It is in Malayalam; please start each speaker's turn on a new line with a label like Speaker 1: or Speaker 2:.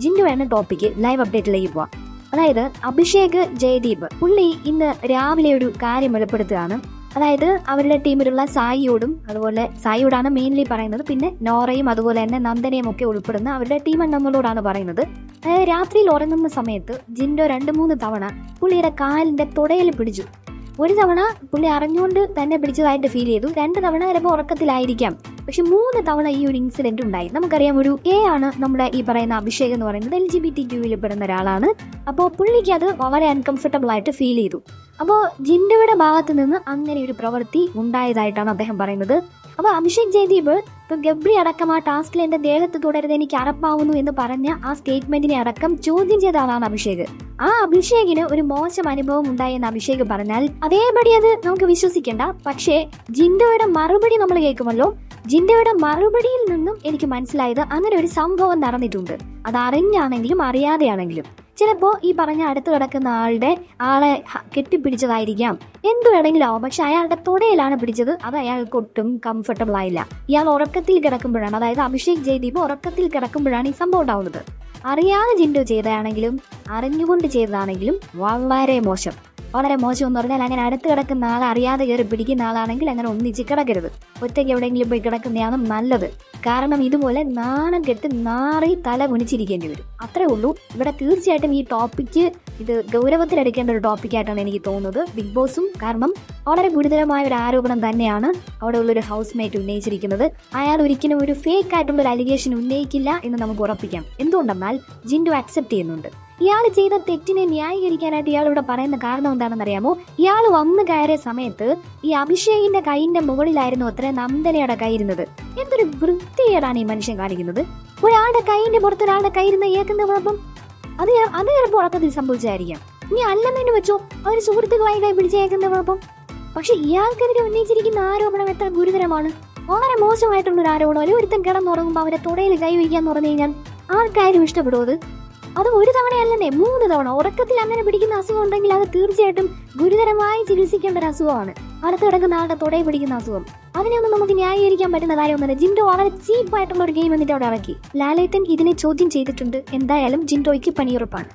Speaker 1: ജിൻഡോ എന്ന ടോപ്പിക്ക് ലൈവ് അപ്ഡേറ്റിലേക്ക് പോവാം. അതായത് അഭിഷേക് ജയദീപ് പുള്ളി ഇന്ന് രാവിലെ ഒരു കാര്യം വെളിപ്പെടുത്തുകയാണ്. അതായത് അവരുടെ ടീമിലുള്ള സായിയോടും, അതുപോലെ സായിയോടാണ് മെയിൻലി പറയുന്നത്, പിന്നെ നോറയും അതുപോലെ തന്നെ നന്ദനയും ഒക്കെ ഉൾപ്പെടുന്ന അവരുടെ ടീം അംഗങ്ങളോടാണ് പറയുന്നത്. അതായത് രാത്രിയിൽ ഉറങ്ങുന്ന സമയത്ത് ജിൻഡോ 2-3 തവണ പുള്ളിയുടെ കാലിന്റെ തുടയിൽ പിടിച്ചു. ഒരു തവണ പുള്ളി അറിഞ്ഞുകൊണ്ട് തന്നെ പിടിച്ചതായിട്ട് ഫീൽ ചെയ്തു. 2 തവണ ചിലപ്പോൾ ഉറക്കത്തിലായിരിക്കാം. പക്ഷെ 3 തവണ ഈ ഒരു ഇൻസിഡന്റ് ഉണ്ടായി. നമുക്കറിയാം, ഒരു ആണ് നമ്മുടെ ഈ പറയുന്ന അഭിഷേക് എന്ന് പറയുന്നത് LGBTQ പെടുന്ന ഒരാളാണ്. അപ്പോൾ പുള്ളിക്ക് അത് വളരെ അൺകംഫർട്ടബിൾ ആയിട്ട് ഫീൽ ചെയ്തു. അപ്പോൾ ജിൻഡോയുടെ ഭാഗത്ത് നിന്ന് അങ്ങനെ ഒരു പ്രവൃത്തി ഉണ്ടായതായിട്ടാണ് അദ്ദേഹം പറയുന്നത്. അപ്പോൾ അഭിഷേക് ജയദീപ് ഇപ്പൊ ഗബ്രി അടക്കം ആ ടാസ്കിൽ എന്റെ ദേഹത്ത് തുടരുത്, എനിക്ക് അറപ്പാവുന്നു എന്ന് പറഞ്ഞ ആ സ്റ്റേറ്റ്മെന്റിനെ അടക്കം ചോദ്യം ചെയ്ത ആളാണ് അഭിഷേക്. ആ അഭിഷേകിന് ഒരു മോശം അനുഭവം ഉണ്ടായെന്ന് അഭിഷേക് പറഞ്ഞാൽ അതേപടി അത് നമുക്ക് വിശ്വസിക്കേണ്ട. പക്ഷേ ജിൻഡോയുടെ മറുപടി നമ്മൾ കേൾക്കുമല്ലോ, ജിൻഡോയുടെ മറുപടിയിൽ നിന്നും എനിക്ക് മനസ്സിലായത് അങ്ങനെ ഒരു സംഭവം നടന്നിട്ടുണ്ട്. അത് അറിഞ്ഞാണെങ്കിലും അറിയാതെയാണെങ്കിലും. ചിലപ്പോ ഈ പറഞ്ഞ അടുത്ത് കിടക്കുന്ന ആളെ കെട്ടിപ്പിടിച്ചതായിരിക്കാം, എന്തു വേണമെങ്കിലും ആവും. പക്ഷെ അയാളുടെ തുടയിലാണ് പിടിച്ചത്. അത് അയാൾക്ക് ഒട്ടും കംഫർട്ടബിൾ ആയില്ല. ഇയാൾ ഉറക്കത്തിൽ കിടക്കുമ്പോഴാണ്, അതായത് അഭിഷേക് ജയദീപ് ഉറക്കത്തിൽ കിടക്കുമ്പോഴാണ് ഈ സംഭവം ഉണ്ടാവുന്നത്. അറിയാതെ ജിൻഡോ ചെയ്തതാണെങ്കിലും അറിഞ്ഞുകൊണ്ട് ചെയ്തതാണെങ്കിലും വളരെ മോശം. വളരെ മോശം എന്ന് പറഞ്ഞാൽ അങ്ങനെ അടുത്ത് കിടക്കുന്ന ആളെ അറിയാതെ കയറി പിടിക്കുന്ന ആളാണെങ്കിൽ അങ്ങനെ ഒന്നിച്ച് കിടക്കരുത്. ഒറ്റയ്ക്ക് എവിടെയെങ്കിലും പോയി കിടക്കുന്നതാണ് നല്ലത്. കാരണം ഇതുപോലെ നാണം കെട്ട് നാറി തല കുനിച്ചിരിക്കേണ്ടി വരും. അത്രേ ഉള്ളൂ. ഇവിടെ തീർച്ചയായിട്ടും ഈ ടോപ്പിക്ക് ഇത് ഗൗരവത്തിലെടുക്കേണ്ട ഒരു ടോപ്പിക്കായിട്ടാണ് എനിക്ക് തോന്നുന്നത്. ബിഗ് ബോസും കാരണം വളരെ ഗുരുതരമായ ഒരു ആരോപണം തന്നെയാണ് അവിടെ ഉള്ളൊരു ഹൗസ് മേറ്റ് ഉന്നയിച്ചിരിക്കുന്നത്. അയാൾ ഒരിക്കലും ഒരു ഫേക്ക് ആയിട്ടുള്ള ഒരു അലിഗേഷൻ ഉന്നയിക്കില്ല എന്ന് നമുക്ക് ഉറപ്പിക്കാം. എന്തുകൊണ്ടെന്നാൽ ജിൻഡോ അക്സെപ്റ്റ് ചെയ്യുന്നുണ്ട്. ഇയാൾ ചെയ്ത തെറ്റിനെ ന്യായീകരിക്കാനായിട്ട് ഇയാൾ ഇവിടെ പറയുന്ന കാരണം എന്താണെന്ന് അറിയാമോ? ഇയാൾ വന്ന് കയറിയ സമയത്ത് ഈ അഭിഷേകിന്റെ കൈയിന്റെ മുകളിലായിരുന്നു അത്ര നന്ദനയുടെ കൈയിരുന്നത്. എന്തൊരു വൃത്തികേടാണ് ഈ മനുഷ്യൻ കാണിക്കുന്നത്. ഒരാളുടെ കൈയിന്റെ പുറത്ത് ഒരാളുടെ കൈയിരുന്ന ഏക്കുന്ന കുഴപ്പം അത് ചിലപ്പോൾ ഉറക്കത്തിൽ സംഭവിച്ചായിരിക്കാം. ഇനി അല്ലെന്നു വെച്ചോ, അവർ സുഹൃത്തുക്കളായി കൈ പിടിച്ചേക്കുന്ന കുഴപ്പം. പക്ഷെ ഇയാൾക്കെതിരെ ഉന്നയിച്ചിരിക്കുന്ന ആരോപണം എത്ര ഗുരുതരമാണ്. വളരെ മോശമായിട്ടുള്ള ഒരു ആരോപണം. അല്ലെങ്കിൽ ഒരുത്തൻ കിടന്നുറങ്ങുമ്പോൾ അവരെ തുടയിൽ കൈ വയ്ക്കാന്ന് പറഞ്ഞു കഴിഞ്ഞാൽ ആർക്കാരും ഇഷ്ടപ്പെടുമോ? അത് 1 തവണയല്ലേ 3 തവണ. ഉറക്കത്തിൽ അങ്ങനെ പിടിക്കുന്ന അസുഖം ഉണ്ടെങ്കിൽ അത് തീർച്ചയായിട്ടും ഗുരുതരമായി ചികിത്സിക്കേണ്ട ഒരു അസുഖമാണ്. അടുത്ത് കിടക്കുന്ന ആളുടെ തുടയെ പിടിക്കുന്ന അസുഖം. അതിനെയൊന്നും നമുക്ക് ന്യായീകരിക്കാൻ പറ്റുന്ന കാര്യമൊന്നുമില്ല. ജിൻഡോ വളരെ ചീപ്പായിട്ടുള്ള ഒരു ഗെയിം എന്നിട്ട് അവിടെ ഇറക്കി. ലാലേട്ടൻ ഇതിനെ ചോദ്യം ചെയ്തിട്ടുണ്ട്. എന്തായാലും ജിൻഡോയ്ക്ക് പണിയുറപ്പാണ്.